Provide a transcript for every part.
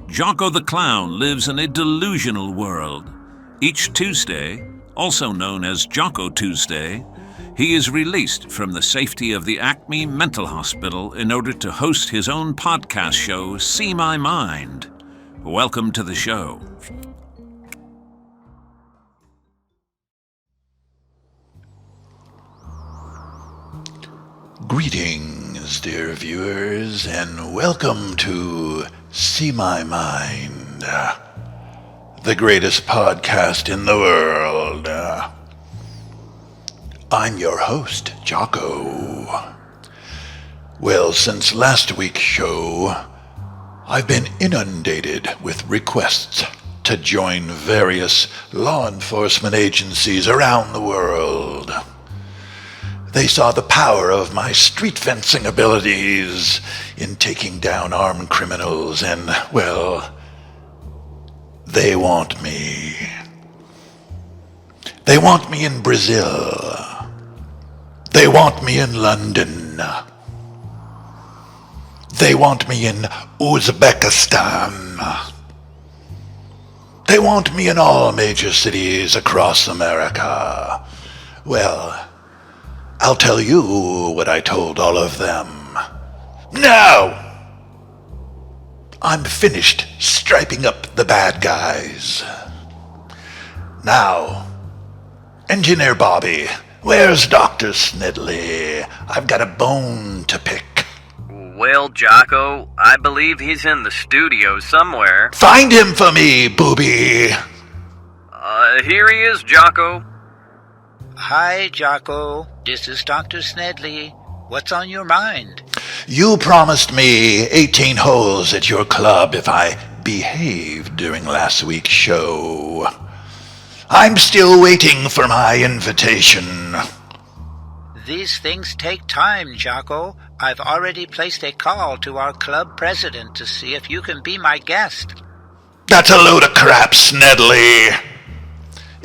Jaco the Clown lives in a delusional world. Each Tuesday, also known as Jaco Tuesday, he is released from the safety of the Acme Mental Hospital in order to host his own podcast show, See My Mind. Welcome to the show. Greetings, dear viewers, and welcome to See My Mind, the greatest podcast in the world. I'm your host, Jaco. Well, since last week's show, I've been inundated with requests to join various law enforcement agencies around the world. They saw the power of my street fencing abilities in taking down armed criminals and, well, they want me. They want me in Brazil. They want me in London. They want me in Uzbekistan. They want me in all major cities across America. Well, I'll tell you what I told all of them. No! I'm finished striping up the bad guys. Now, Engineer Bobby, where's Dr. Snidley? I've got a bone to pick. Well, Jaco, I believe he's in the studio somewhere. Find him for me, booby! Here he is, Jaco. Hi, Jaco. This is Dr. Snedley. What's on your mind? You promised me 18 holes at your club if I behaved during last week's show. I'm still waiting for my invitation. These things take time, Jaco. I've already placed a call to our club president to see if you can be my guest. That's a load of crap, Snedley.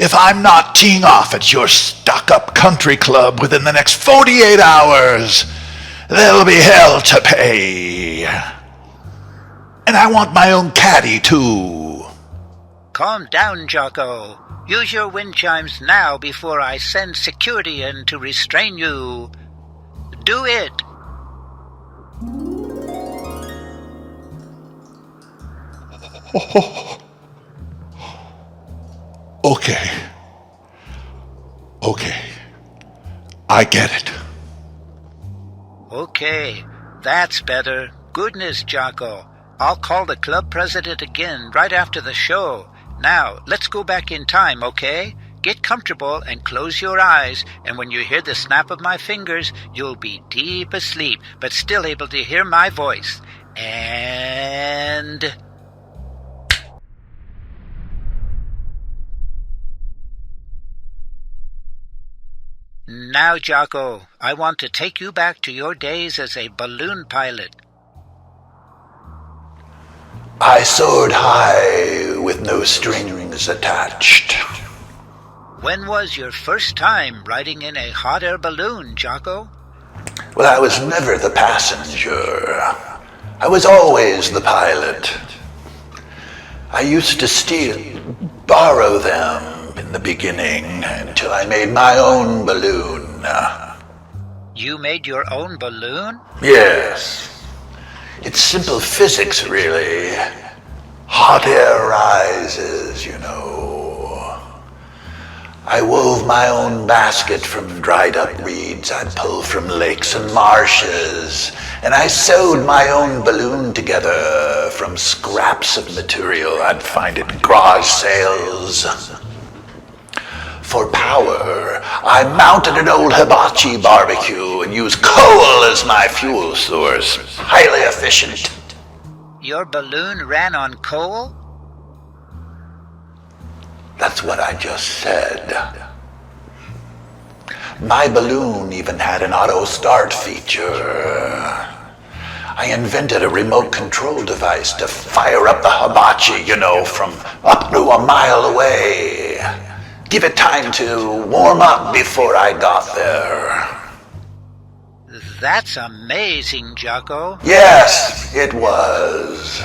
If I'm not teeing off at your stuck-up country club within the next 48 hours, there'll be hell to pay. And I want my own caddy, too. Calm down, Jaco. Use your wind chimes now before I send security in to restrain you. Do it. Okay. I get it. Okay, that's better. Goodness, Jaco. I'll call the club president again right after the show. Now, let's go back in time, okay? Get comfortable and close your eyes, and when you hear the snap of my fingers, you'll be deep asleep, but still able to hear my voice. And... Now, Jaco, I want to take you back to your days as a balloon pilot. I soared high with no strings attached. When was your first time riding in a hot air balloon, Jaco? Well, I was never the passenger. I was always the pilot. I used to borrow them in the beginning until I made my own balloon. You made your own balloon? Yes. It's simple physics, really. Hot air rises, you know. I wove my own basket from dried-up reeds I'd pull from lakes and marshes, and I sewed my own balloon together from scraps of material I'd find at garage sales. For power, I mounted an old hibachi barbecue and used coal as my fuel source. Highly efficient. Your balloon ran on coal? That's what I just said. My balloon even had an auto start feature. I invented a remote control device to fire up the hibachi, from up to a mile away. Give it time to warm up before I got there. That's amazing, Jaco. Yes, it was.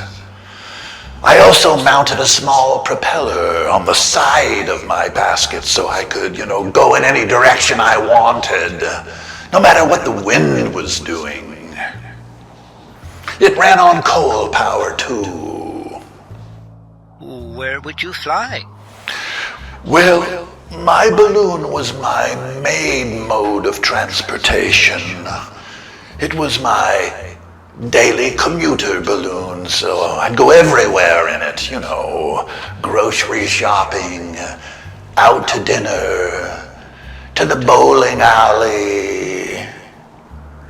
I also mounted a small propeller on the side of my basket so I could, go in any direction I wanted, no matter what the wind was doing. It ran on coal power, too. Where would you fly? Well, my balloon was my main mode of transportation. It was my daily commuter balloon, so I'd go everywhere in it, grocery shopping, out to dinner, to the bowling alley,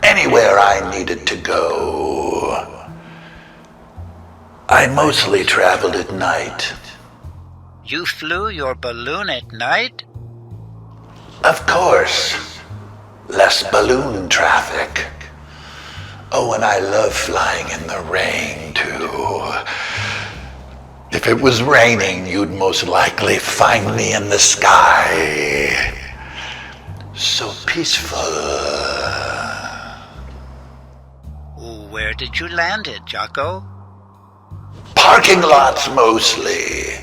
anywhere I needed to go. I mostly traveled at night. You flew your balloon at night? Of course. Less balloon traffic. Oh, and I love flying in the rain, too. If it was raining, you'd most likely find me in the sky. So peaceful. Where did you land it, Jaco? Parking lots, mostly.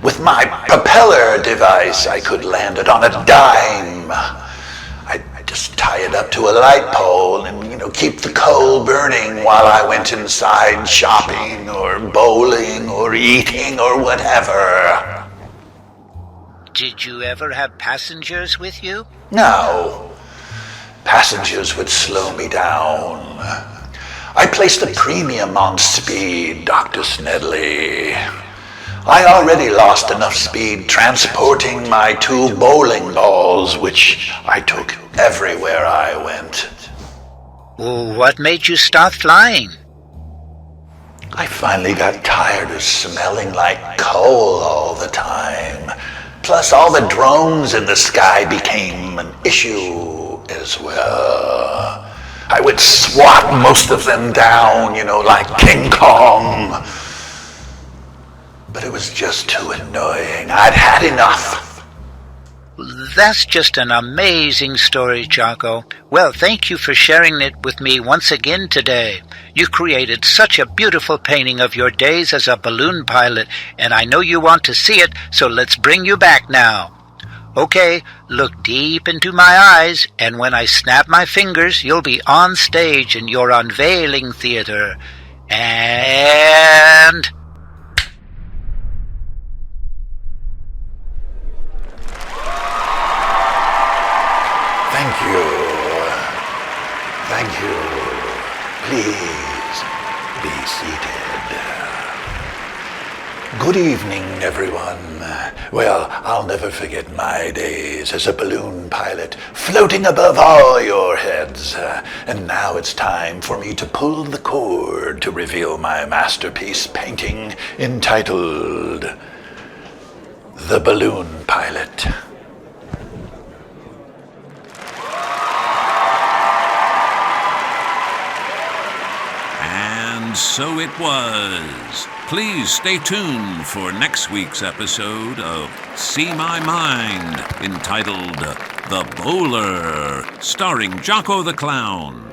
With my propeller device, I could land it on a dime. I'd just tie it up to a light pole and, keep the coal burning while I went inside shopping or bowling or eating or whatever. Did you ever have passengers with you? No. Passengers would slow me down. I placed a premium on speed, Dr. Snedley. I already lost enough speed transporting my 2 bowling balls, which I took everywhere I went. What made you stop flying? I finally got tired of smelling like coal all the time. Plus, all the drones in the sky became an issue as well. I would swat most of them down, like King Kong. But it was just too annoying. I'd had enough. That's just an amazing story, Jaco. Well, thank you for sharing it with me once again today. You created such a beautiful painting of your days as a balloon pilot, and I know you want to see it, so let's bring you back now. Okay, look deep into my eyes, and when I snap my fingers, you'll be on stage in your unveiling theater. And... Thank you. Thank you. Please be seated. Good evening, everyone. Well, I'll never forget my days as a balloon pilot, floating above all your heads. And now it's time for me to pull the cord to reveal my masterpiece painting entitled The Balloon Pilot. And so it was. Please stay tuned for next week's episode of See My Mind, entitled The Bowler, starring Jaco the Clown.